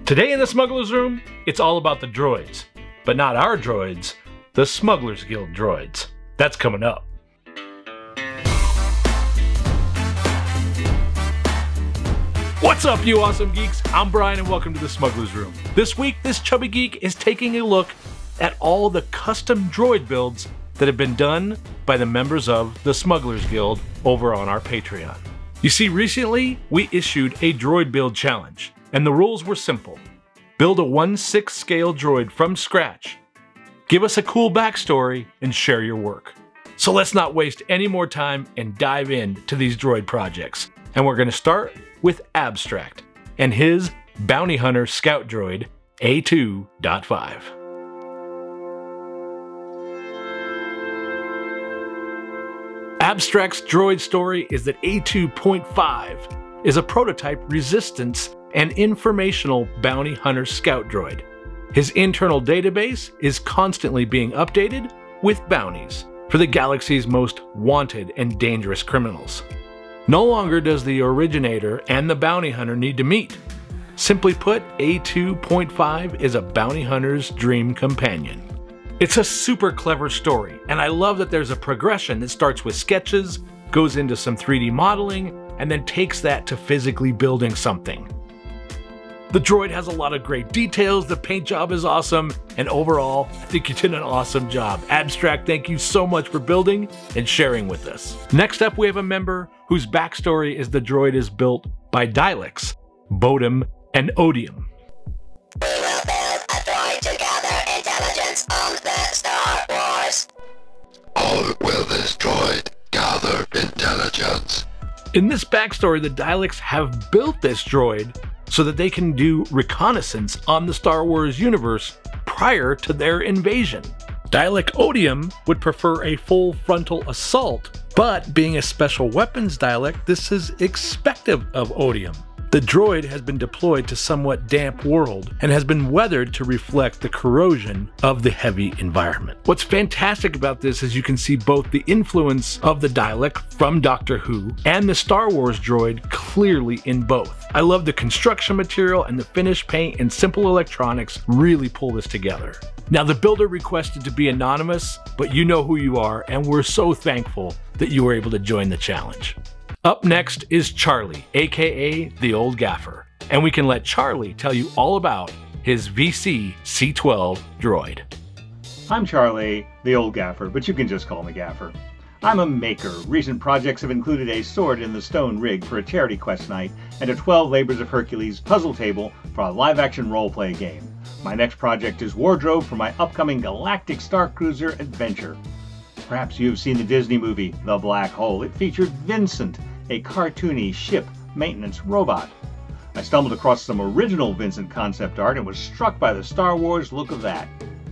Today in the Smugglers Room, it's all about the droids. But not our droids, the Smugglers Guild droids. That's coming up. What's up, you awesome geeks? I'm Brian and welcome to the Smugglers Room. This week, this chubby geek is taking a look at all the custom droid builds that have been done by the members of the Smugglers Guild over on our Patreon. You see, recently we issued a droid build challenge, and the rules were simple. Build a 1/6 scale droid from scratch, give us a cool backstory, and share your work. So let's not waste any more time and dive into these droid projects. And we're going to start with Abstract and his Bounty Hunter Scout Droid A2.5. Abstract's droid story is that A2.5 is a prototype resistance and informational bounty hunter scout droid. His internal database is constantly being updated with bounties for the galaxy's most wanted and dangerous criminals. No longer does the originator and the bounty hunter need to meet. Simply put, A2.5 is a bounty hunter's dream companion. It's a super clever story, and I love that there's a progression that starts with sketches, goes into some 3D modeling, and then takes that to physically building something. The droid has a lot of great details, the paint job is awesome, and overall, I think you did an awesome job. Abstract, thank you so much for building and sharing with us. Next up, we have a member whose backstory is the droid is built by Dialects, Bodum, and Odium. We will build a droid to gather intelligence on the Star Wars. How will this droid gather intelligence? In this backstory, the Dialects have built this droid so that they can do reconnaissance on the Star Wars universe prior to their invasion. Dialect Odium would prefer a full frontal assault, but being a special weapons dialect, this is expected of Odium. The droid has been deployed to somewhat damp world and has been weathered to reflect the corrosion of the heavy environment. What's fantastic about this is you can see both the influence of the dialect from Doctor Who and the Star Wars droid clearly in both. I love the construction material, and the finished paint and simple electronics really pull this together. Now, the builder requested to be anonymous, but you know who you are, and we're so thankful that you were able to join the challenge. Up next is Charlie, aka the Auld Gaffer, and we can let Charlie tell you all about his VC C12 droid. I'm Charlie, the Auld Gaffer, but you can just call me Gaffer. I'm a maker. Recent projects have included a sword in the stone rig for a charity quest night and a 12 Labors of Hercules puzzle table for a live-action roleplay game. My next project is wardrobe for my upcoming Galactic Star Cruiser adventure. Perhaps you've seen the Disney movie, The Black Hole. It featured Vincent, a cartoony ship maintenance robot. I stumbled across some original Vincent concept art and was struck by the Star Wars look of that.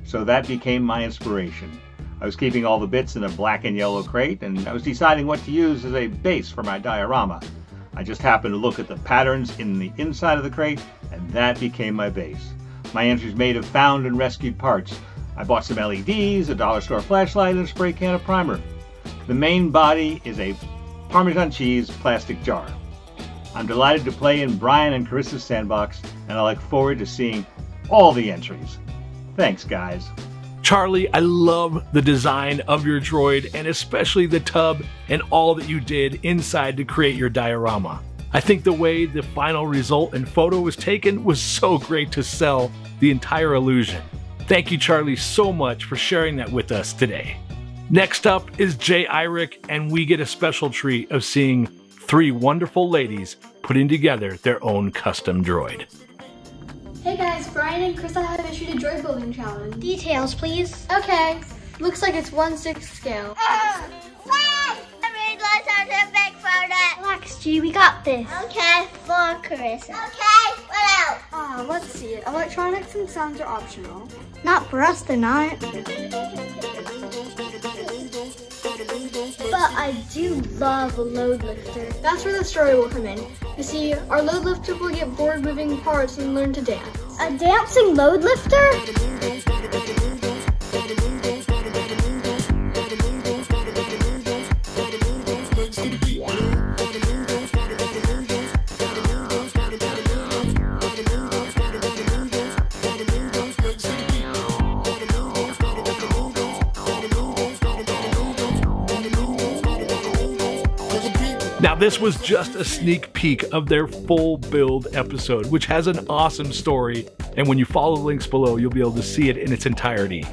So that became my inspiration. I was keeping all the bits in a black and yellow crate, and I was deciding what to use as a base for my diorama. I just happened to look at the patterns in the inside of the crate, and that became my base. My entry's made of found and rescued parts. I bought some LEDs, a dollar store flashlight, and a spray can of primer. The main body is a Parmesan cheese plastic jar. I'm delighted to play in Brian and Carissa's sandbox, and I look forward to seeing all the entries. Thanks, guys. Charlie, I love the design of your droid, and especially the tub and all that you did inside to create your diorama. I think the way the final result and photo was taken was so great to sell the entire illusion. Thank you, Charlie, so much for sharing that with us today. Next up is Irick, and we get a special treat of seeing three wonderful ladies putting together their own custom droid. Hey guys, Brian and Carissa have issued a droid building challenge. Details, please. Okay, looks like it's 1/6 scale. Relax, G, we got this. Okay, for Carissa. Okay, what else? Let's see. Electronics and sounds are optional. Not for us, they're not. But I do love a load lifter. That's where the story will come in. You see, our load lifter will get bored moving parts and learn to dance. A dancing load lifter? Now this was just a sneak peek of their full build episode, which has an awesome story, and when you follow the links below, you'll be able to see it in its entirety.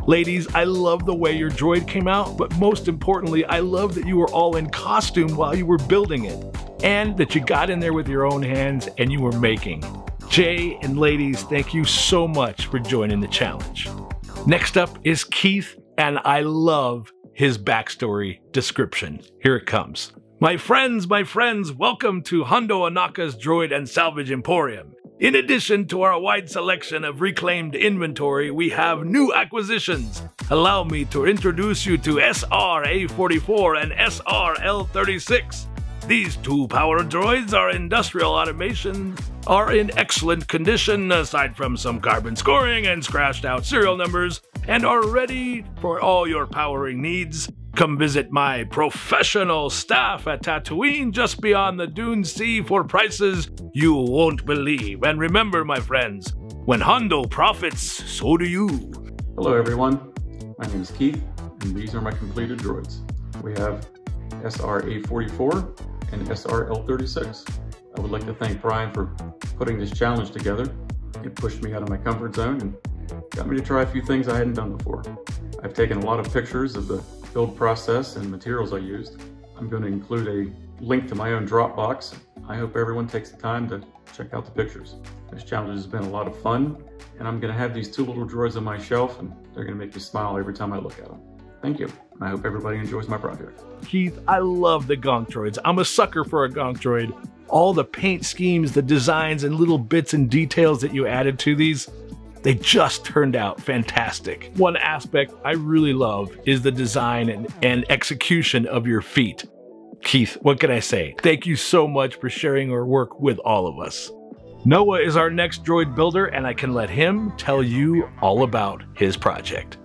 Ladies, I love the way your droid came out, but most importantly, I love that you were all in costume while you were building it, and that you got in there with your own hands and you were making. Jay and ladies, thank you so much for joining the challenge. Next up is Keith, and I love his backstory description. Here it comes. My friends, welcome to Hondo Anaka's Droid and Salvage Emporium. In addition to our wide selection of reclaimed inventory, we have new acquisitions. Allow me to introduce you to SR-A44 and SR-L36. These two power droids are industrial automation, are in excellent condition aside from some carbon scoring and scratched out serial numbers, and are ready for all your powering needs. Come visit my professional staff at Tatooine just beyond the Dune Sea for prices you won't believe. And remember, my friends, when Hondo profits, so do you. Hello everyone, my name is Keith, and these are my completed droids. We have SR-A44 and SR-L36. I would like to thank Brian for putting this challenge together. It pushed me out of my comfort zone and got me to try a few things I hadn't done before. I've taken a lot of pictures of the build process and materials I used. I'm going to include a link to my own Dropbox. I hope everyone takes the time to check out the pictures. This challenge has been a lot of fun, and I'm going to have these two little droids on my shelf, and they're going to make me smile every time I look at them. Thank you, and I hope everybody enjoys my project. Keith, I love the Gonk droids. I'm a sucker for a Gonk droid. All the paint schemes, the designs, and little bits and details that you added to these, they just turned out fantastic. One aspect I really love is the design and execution of your feet. Keith, what can I say? Thank you so much for sharing your work with all of us. Noah is our next droid builder, and I can let him tell you all about his project.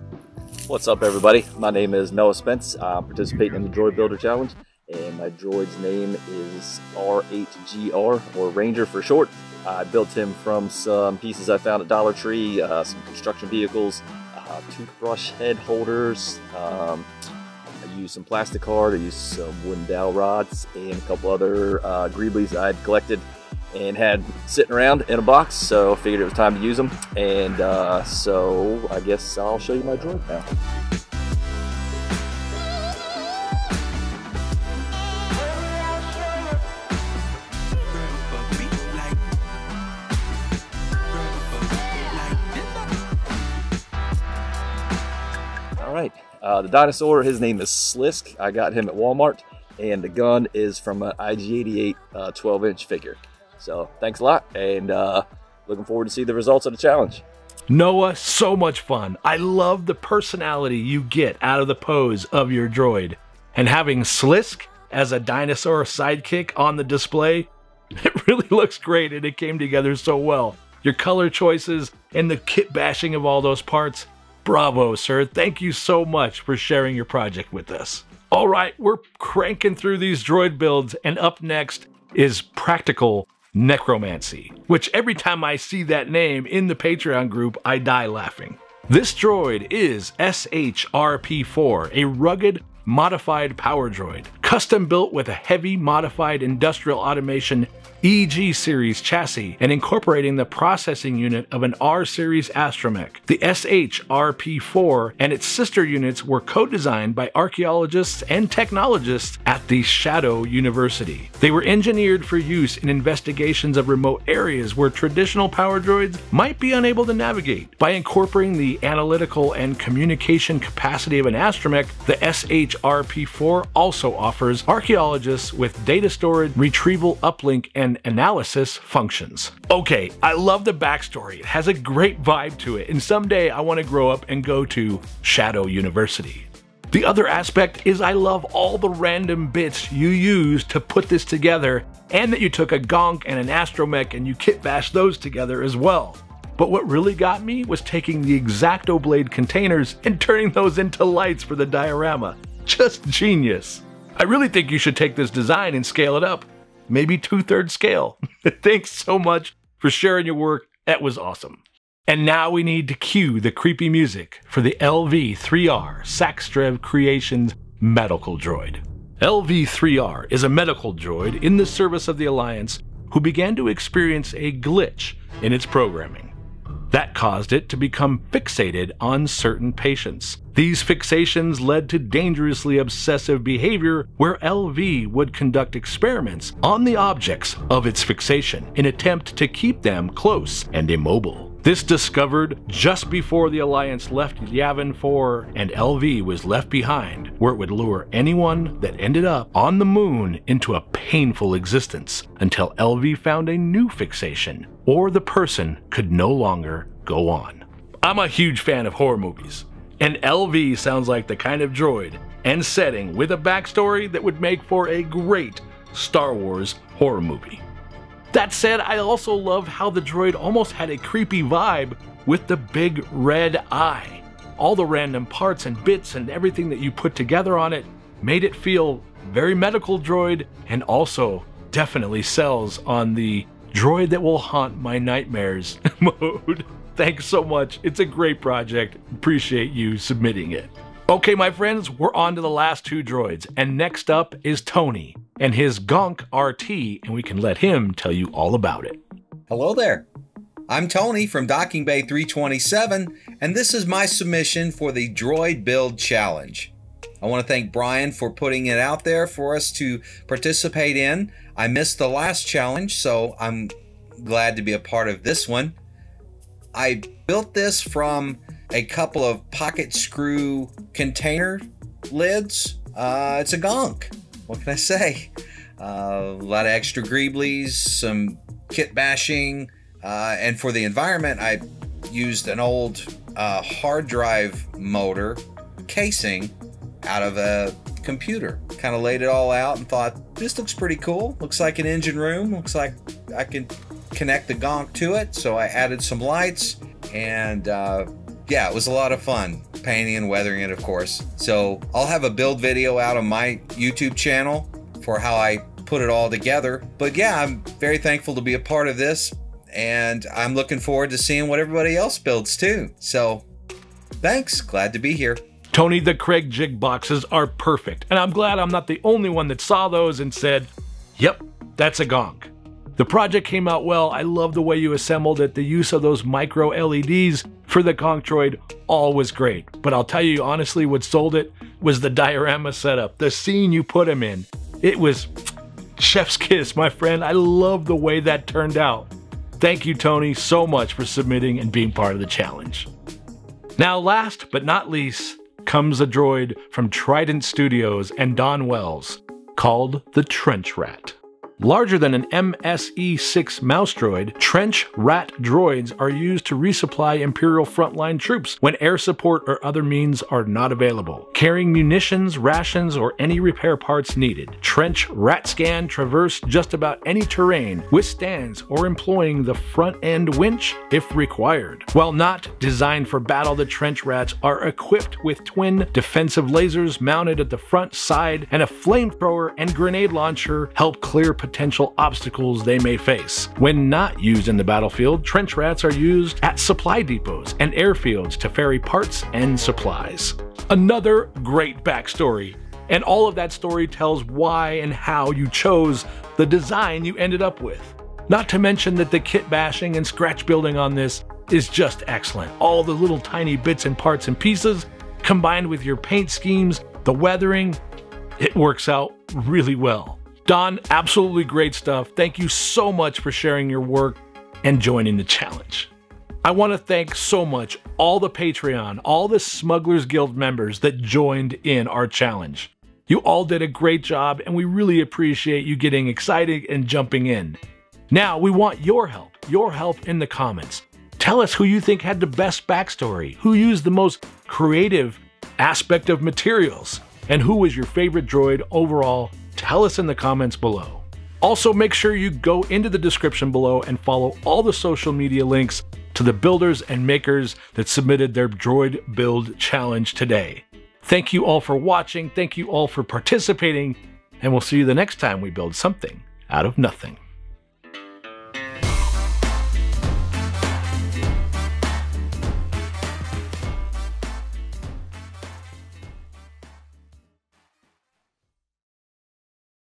What's up, everybody? My name is Noah Spence. I'm participating in the Droid Builder Challenge, and my droid's name is R8GR, or Ranger for short. I built him from some pieces I found at Dollar Tree, some construction vehicles, toothbrush head holders. I used some plastic card, I used some wooden dowel rods, and a couple other greeblies I had collected and had sitting around in a box, so I figured it was time to use them. And so I guess I'll show you my droid now. Alright, the dinosaur, his name is Slisk. I got him at Walmart, and the gun is from an IG-88 12-inch figure. So thanks a lot, and looking forward to see the results of the challenge. Noah, so much fun. I love the personality you get out of the pose of your droid. And having Slisk as a dinosaur sidekick on the display, it really looks great, and it came together so well. Your color choices and the kit bashing of all those parts, bravo, sir. Thank you so much for sharing your project with us. All right, we're cranking through these droid builds, and up next is Practical Necromancy, which every time I see that name in the Patreon group, I die laughing. This droid is SHRP4, a rugged, modified power droid, custom built with a heavy modified industrial automation EG series chassis and incorporating the processing unit of an R series Astromech. The SHRP4 and its sister units were co-designed by archaeologists and technologists at the Shadow University. They were engineered for use in investigations of remote areas where traditional power droids might be unable to navigate. By incorporating the analytical and communication capacity of an Astromech, the SHRP4 also offers archaeologists with data storage, retrieval, uplink, and analysis functions. Okay, I love the backstory. It has a great vibe to it, and someday I want to grow up and go to Shadow University. The other aspect is I love all the random bits you used to put this together, and that you took a Gonk and an Astromech and you kit bashed those together as well. But what really got me was taking the X-Acto blade containers and turning those into lights for the diorama. Just genius. I really think you should take this design and scale it up. Maybe 2/3 scale. Thanks so much for sharing your work. That was awesome. And now we need to cue the creepy music for the LV-3R Saxtrev Creations Medical Droid. LV-3R is a medical droid in the service of the Alliance who began to experience a glitch in its programming. That caused it to become fixated on certain patients. These fixations led to dangerously obsessive behavior where LV would conduct experiments on the objects of its fixation in attempt to keep them close and immobile. This discovered just before the Alliance left Yavin 4 and LV was left behind, where it would lure anyone that ended up on the moon into a painful existence until LV found a new fixation, or the person could no longer go on. I'm a huge fan of horror movies, and LV sounds like the kind of droid and setting with a backstory that would make for a great Star Wars horror movie. That said, I also love how the droid almost had a creepy vibe with the big red eye. All the random parts and bits and everything that you put together on it made it feel very medical droid, and also definitely sells on the droid that will haunt my nightmares mode. Thanks so much. It's a great project. Appreciate you submitting it. Okay, my friends, we're on to the last two droids, and next up is Tony and his Gonk RT, and we can let him tell you all about it. Hello there. I'm Tony from Docking Bay 327, and this is my submission for the Droid Build Challenge. I want to thank Brian for putting it out there for us to participate in. I missed the last challenge, so I'm glad to be a part of this one. I built this from a couple of pocket screw container lids. It's a gonk. What can I say? A lot of extra greeblies, some kit bashing, and for the environment, I used an old hard drive motor casing out of a computer. Kind of laid it all out and thought, this looks pretty cool. Looks like an engine room. Looks like I can connect the gonk to it. So I added some lights, and yeah, it was a lot of fun painting and weathering it, of course. So I'll have a build video out on my YouTube channel for how I put it all together. But yeah, I'm very thankful to be a part of this, and I'm looking forward to seeing what everybody else builds too. So thanks, glad to be here. Tony, the Craig jig boxes are perfect, and I'm glad I'm not the only one that saw those and said, yep, that's a gonk. The project came out well. I love the way you assembled it. The use of those micro LEDs for the gonk droid, all was great. But I'll tell you honestly, what sold it was the diorama setup, the scene you put him in. It was chef's kiss, my friend. I love the way that turned out. Thank you, Tony, so much for submitting and being part of the challenge. Now, last but not least, comes a droid from Trident Studios and Don Wells called the Trench Rat. Larger than an MSE-6 mouse droid, trench rat droids are used to resupply Imperial frontline troops when air support or other means are not available, carrying munitions, rations, or any repair parts needed. Trench rat scan traverse just about any terrain, withstands or employing the front-end winch if required. While not designed for battle, the trench rats are equipped with twin defensive lasers mounted at the front, side, and a flamethrower and grenade launcher help clear potential obstacles they may face. When not used in the battlefield, trench rats are used at supply depots and airfields to ferry parts and supplies. Another great backstory, and all of that story tells why and how you chose the design you ended up with. Not to mention that the kit bashing and scratch building on this is just excellent. All the little tiny bits and parts and pieces combined with your paint schemes, the weathering, it works out really well. Don, absolutely great stuff. Thank you so much for sharing your work and joining the challenge. I want to thank so much all the Patreon, all the Smugglers Guild members that joined in our challenge. You all did a great job, and we really appreciate you getting excited and jumping in. Now, we want your help in the comments. Tell us who you think had the best backstory, who used the most creative aspect of materials, and who was your favorite droid overall. Tell us in the comments below. Also, make sure you go into the description below and follow all the social media links to the builders and makers that submitted their droid build challenge today. Thank you all for watching, thank you all for participating, and we'll see you the next time we build something out of nothing.